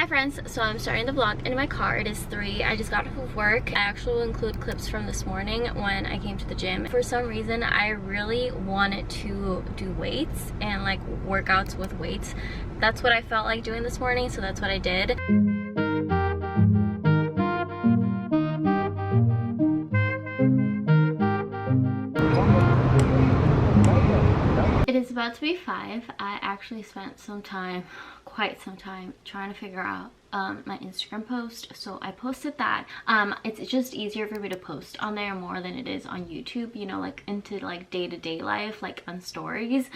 Hi friends, so I'm starting the vlog in my car. It is 3. I just got off of work. I actually will include clips from this morning when I came to the gym. For some reason, I really wanted to do weights and like workouts with weights. That's what I felt like doing this morning, so that's what I did. It is about to be 5. I actually spent quite some time trying to figure out my Instagram post, so I posted that. It's just easier for me to post on there more than it is on YouTube, you know, like into like day-to-day life, like on stories.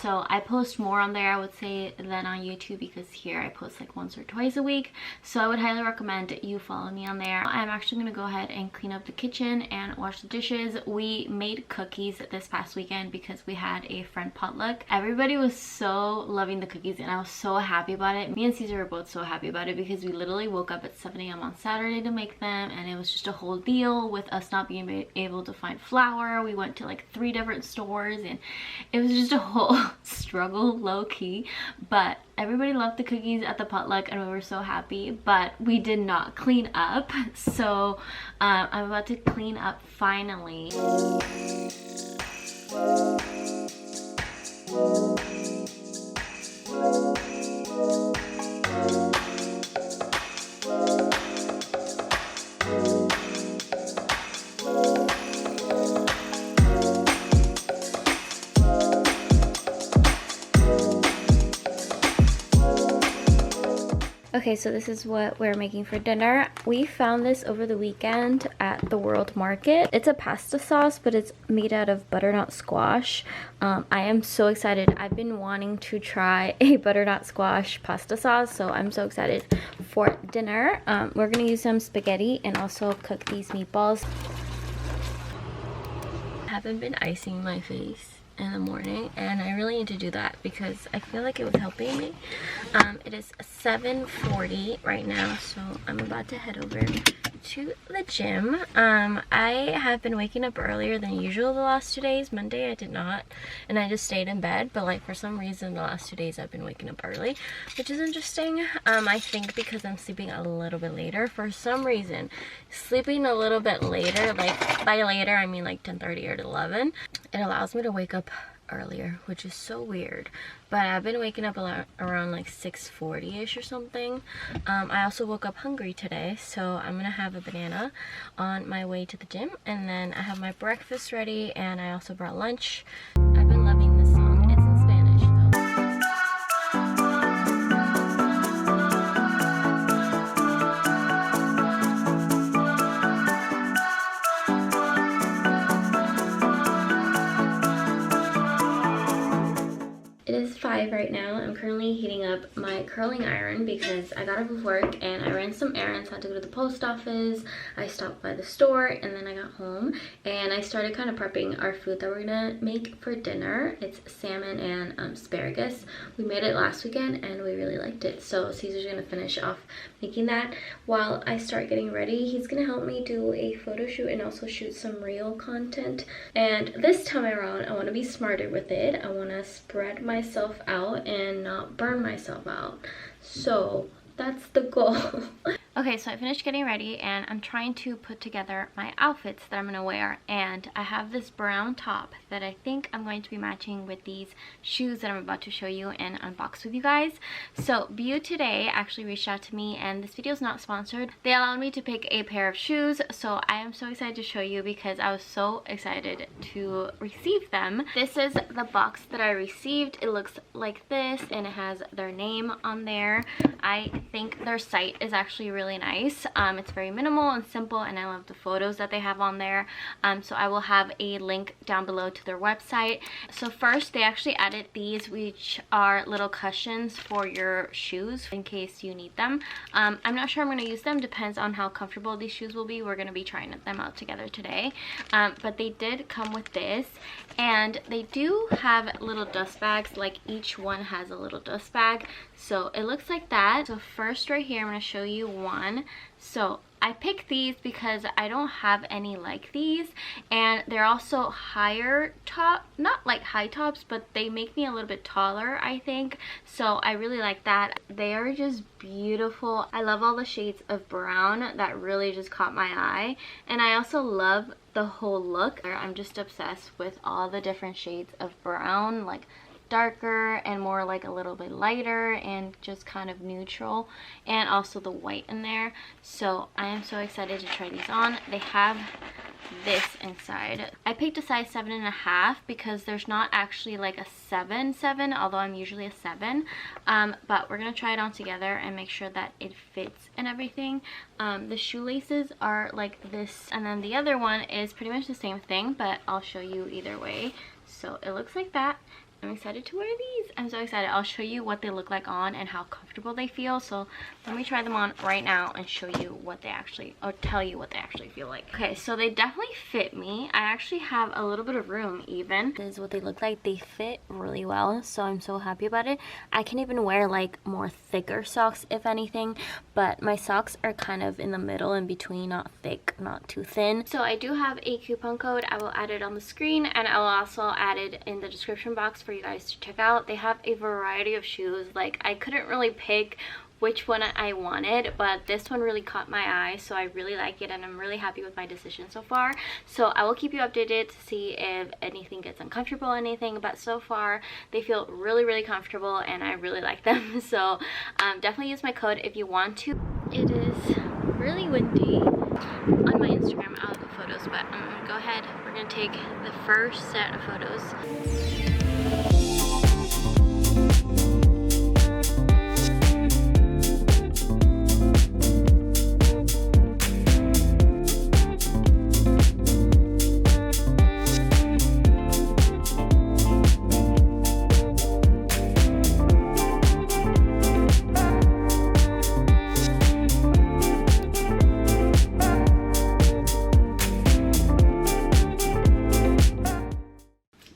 So I post more on there, I would say, than on YouTube, because here I post like once or twice a week. So I would highly recommend you follow me on there. I'm actually gonna go ahead and clean up the kitchen and wash the dishes. We made cookies this past weekend because we had a friend potluck. Everybody was so loving the cookies and I was so happy about it. Me and Caesar were both so happy about it because we literally woke up at 7 a.m. on Saturday to make them, and it was just a whole deal with us not being able to find flour. We went to like 3 different stores and it was just a whole struggle, low-key, but everybody loved the cookies at the potluck and we were so happy. But we did not clean up, so I'm about to clean up finally. Okay, so this is what we're making for dinner. We found this over the weekend at the World Market. It's a pasta sauce, but it's made out of butternut squash. I am so excited. I've been wanting to try a butternut squash pasta sauce, so I'm so excited for dinner. We're gonna use some spaghetti and also cook these meatballs. I haven't been icing my face in the morning, and I really need to do that because I feel like it was helping me. It is 7:40 right now, so I'm about to head over to the gym. I have been waking up earlier than usual the last 2 days. Monday I did not, and I just stayed in bed, but like for some reason the last 2 days I've been waking up early, which is interesting. I think because I'm sleeping a little bit later. For some reason, sleeping a little bit later, like by later I mean like 10:30 or 11, it allows me to wake up earlier, which is so weird. But I've been waking up around like 6:40ish or something. I also woke up hungry today, so I'm gonna have a banana on my way to the gym, and then I have my breakfast ready, and I also brought lunch. I've been loving this song. It's in Spanish though. It is 5 right now. I'm currently heating up my curling iron because I got off of work and I ran some errands. I had to go to the post office, I stopped by the store, and then I got home and I started kind of prepping our food that we're gonna make for dinner. It's salmon and asparagus. We made it last weekend and we really liked it, so Caesar's gonna finish off making that while I start getting ready. He's gonna help me do a photo shoot and also shoot some reel content, and this time around I want to be smarter with it. I want to spread myself out and not burn myself out, so that's the goal. Okay, so I finished getting ready and I'm trying to put together my outfits that I'm gonna wear, and I have this brown top that I think I'm going to be matching with these shoes that I'm about to show you and unbox with you guys. So beautoday actually reached out to me, and this video is not sponsored. They allowed me to pick a pair of shoes, so I am so excited to show you because I was so excited to receive them. This is the box that I received. It looks like this and it has their name on there. I think their site is actually really nice. It's very minimal and simple, and I love the photos that they have on there. So I will have a link down below to their website. So first, they actually added these, which are little cushions for your shoes in case you need them. I'm not sure I'm going to use them. Depends on how comfortable these shoes will be. We're going to be trying them out together today. But they did come with this, and they do have little dust bags. Like each one has a little dust bag, so it looks like that. So first right here I'm going to show you one one. So I picked these because I don't have any like these, and they're also higher top, not like high tops, but they make me a little bit taller, I think. So I really like that. They are just beautiful. I love all the shades of brown. That really just caught my eye, and I also love the whole look. I'm just obsessed with all the different shades of brown, like darker and more like a little bit lighter and just kind of neutral, and also the white in there. So I am so excited to try these on. They have this inside. I picked a size 7.5 because there's not actually like a 7, although I'm usually a 7, but we're gonna try it on together and make sure that it fits and everything. The shoelaces are like this, and then the other one is pretty much the same thing, but I'll show you either way. So it looks like that. I'm excited to wear these. I'm so excited. I'll show you what they look like on and how comfortable they feel. So let me try them on right now and show you what they actually, or tell you what they actually feel like. Okay, so they definitely fit me. I actually have a little bit of room even. This is what they look like. They fit really well, so I'm so happy about it. I can even wear like more thicker socks if anything, but my socks are kind of in the middle, in between, not thick, not too thin. So I do have a coupon code. I will add it on the screen, and I will also add it in the description box for you guys to check out. They have a variety of shoes. Like, I couldn't really pick which one I wanted, but this one really caught my eye, so I really like it, and I'm really happy with my decision so far. So I will keep you updated to see if anything gets uncomfortable or anything, but so far they feel really comfortable and I really like them. So definitely use my code if you want to. It is really windy. On my Instagram I'll have the photos, but I'm gonna go ahead. We're gonna take the first set of photos.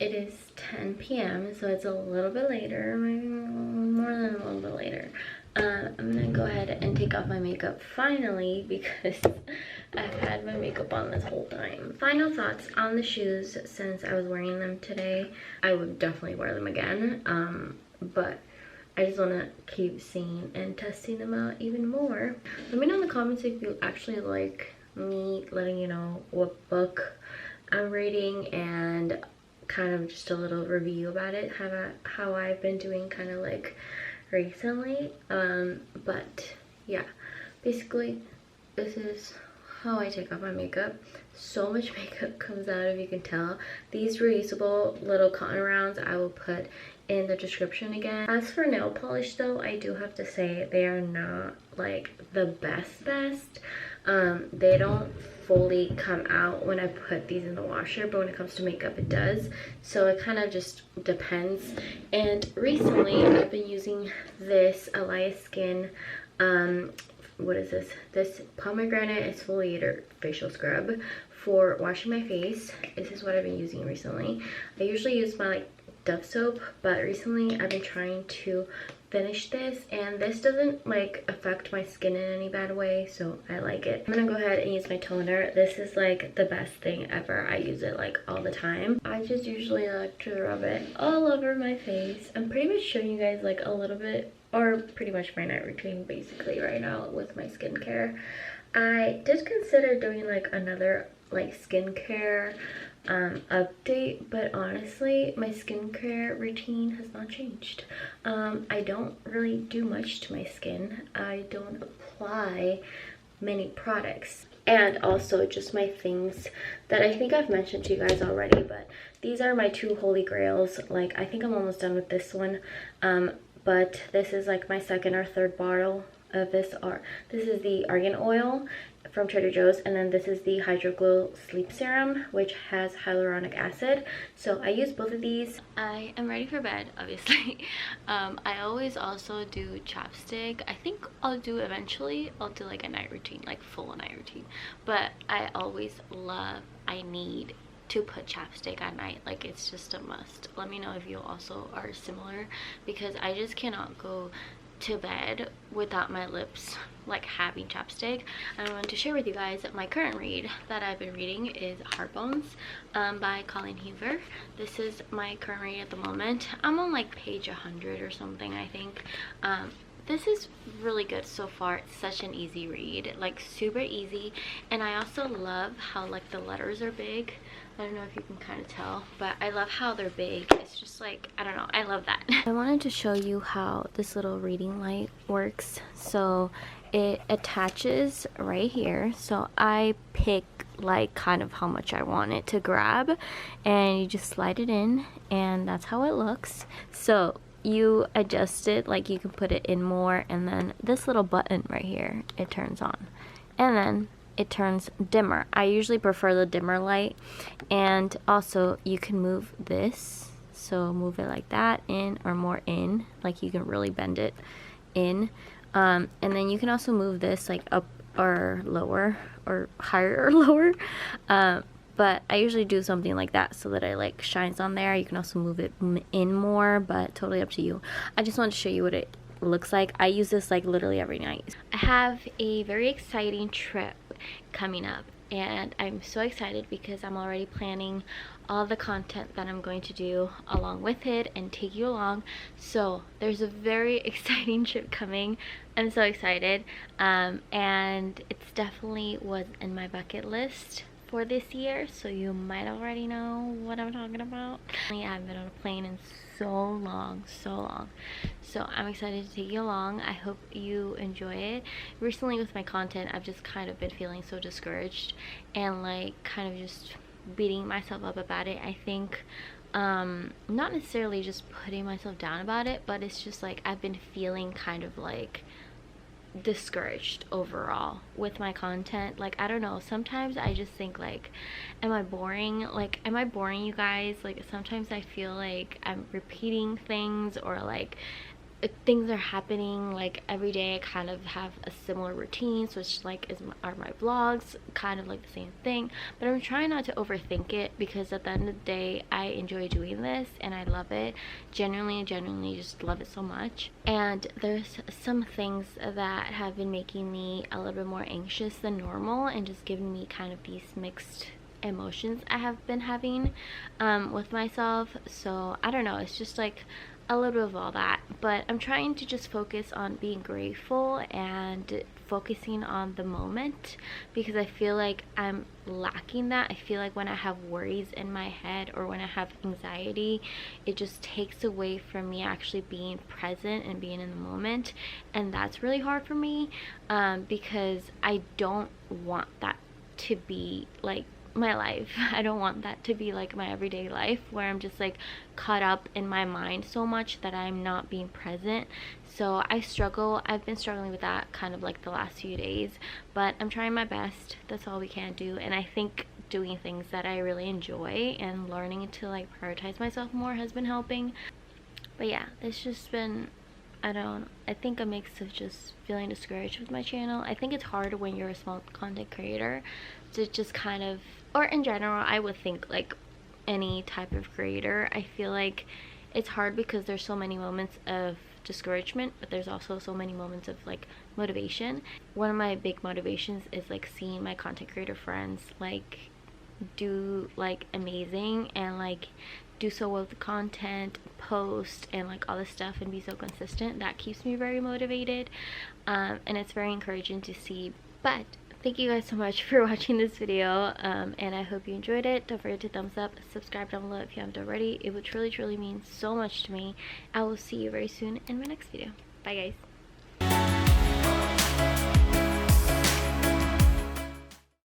It is 10 p.m. so it's a little bit later, maybe more than a little bit later. I'm gonna go ahead and take off my makeup finally, because I've had my makeup on this whole time. Final thoughts on the shoes. Since I was wearing them today, I would definitely wear them again, but I just want to keep seeing and testing them out even more. Let me know in the comments if you actually like me letting you know what book I'm reading, and kind of just a little review about it, how I've been doing kind of like recently. But yeah, basically this is how I take off my makeup. So much makeup comes out, if you can tell. These reusable little cotton rounds I will put in the description again. As for nail polish though, I do have to say they are not like the best. They don't fully come out when I put these in the washer, but when it comes to makeup it does, so it kind of just depends. And recently I've been using this Alya Skin, what is this? This pomegranate exfoliator facial scrub for washing my face. This is what I've been using recently. I usually use my like Dove soap, but recently I've been trying to finish this, and this doesn't like affect my skin in any bad way, so I like it. I'm gonna go ahead and use my toner. This is like the best thing ever. I use it like all the time. I just usually like to rub it all over my face. I'm pretty much showing you guys like a little bit, or pretty much my night routine basically right now with my skincare. I did consider doing like another like skincare update, but honestly my skincare routine has not changed. I don't really do much to my skin. I don't apply many products, and also just my things that I think I've mentioned to you guys already, but these are my two holy grails. Like, I think I'm almost done with this one, but this is like my second or third bottle of this. This is the argan oil from Trader Joe's, and then this is the Hydro Glow Sleep Serum, which has hyaluronic acid. So I use both of these. I am ready for bed, obviously. I always also do chapstick. I think I'll do eventually, I'll do like a night routine, like full night routine, but I always I need to put chapstick at night. Like, it's just a must. Let me know if you also are similar, because I just cannot go to bed without my lips like having chapstick. I wanted to share with you guys that my current read that I've been reading is Heartbones by Colleen Hoover. This is my current read at the moment. I'm on like page 100 or something, I think. This is really good so far. It's such an easy read, like super easy, and I also love how like the letters are big. I don't know if you can kind of tell, but I love how they're big. It's just like, I don't know, I love that. I wanted to show you how this little reading light works. So it attaches right here, so I pick like kind of how much I want it to grab, and you just slide it in, and that's how it looks. So you adjust it, like you can put it in more, and then this little button right here, it turns on, and then it turns dimmer. I usually prefer the dimmer light, and also you can move this, so move it like that, in or more in, like you can really bend it in, and then you can also move this like up or lower, or higher or lower, but I usually do something like that so that it like shines on there. You can also move it in more, but totally up to you. I just wanted to show you what it looks like. I use this like literally every night. I have a very exciting trip coming up, and I'm so excited because I'm already planning all the content that I'm going to do along with it and take you along. So there's a very exciting trip coming. I'm so excited, and it's definitely was in my bucket list for this year, so you might already know what I'm talking about. I haven't been on a plane in so long, so I'm excited to take you along. I hope you enjoy it. Recently with my content, I've just kind of been feeling so discouraged and like kind of just beating myself up about it. I think not necessarily just putting myself down about it, but it's just like I've been feeling kind of like discouraged overall with my content. Like, I don't know, sometimes I just think like, am I boring? Like, am I boring you guys? Like, sometimes I feel like I'm repeating things, or like things are happening like every day. I kind of have a similar routine, so it's just like are my vlogs kind of like the same thing, but I'm trying not to overthink it, because at the end of the day I enjoy doing this and I love it. Genuinely just love it so much. And there's some things that have been making me a little bit more anxious than normal, and just giving me kind of these mixed emotions I have been having with myself. So I don't know, it's just like a little bit of all that, but I'm trying to just focus on being grateful and focusing on the moment, because I feel like I'm lacking that. I feel like when I have worries in my head, or when I have anxiety, it just takes away from me actually being present and being in the moment, and that's really hard for me, because I don't want that to be like my life. I don't want that to be like my everyday life, where I'm just like caught up in my mind so much that I'm not being present. So I've been struggling with that kind of like the last few days, but I'm trying my best. That's all we can do. And I think doing things that I really enjoy and learning to like prioritize myself more has been helping. But yeah, it's just been, I think a mix of just feeling discouraged with my channel. I think it's hard when you're a small content creator to just kind of, or in general, I would think like any type of creator, I feel like it's hard because there's so many moments of discouragement, but there's also so many moments of like motivation. One of my big motivations is like seeing my content creator friends like do like amazing and like do so well with the content, post, and like all this stuff, and be so consistent. That keeps me very motivated, and it's very encouraging to see. But thank you guys so much for watching this video, and I hope you enjoyed it. Don't forget to thumbs up, subscribe down below if you haven't already. It would truly mean so much to me. I will see you very soon in my next video. Bye guys.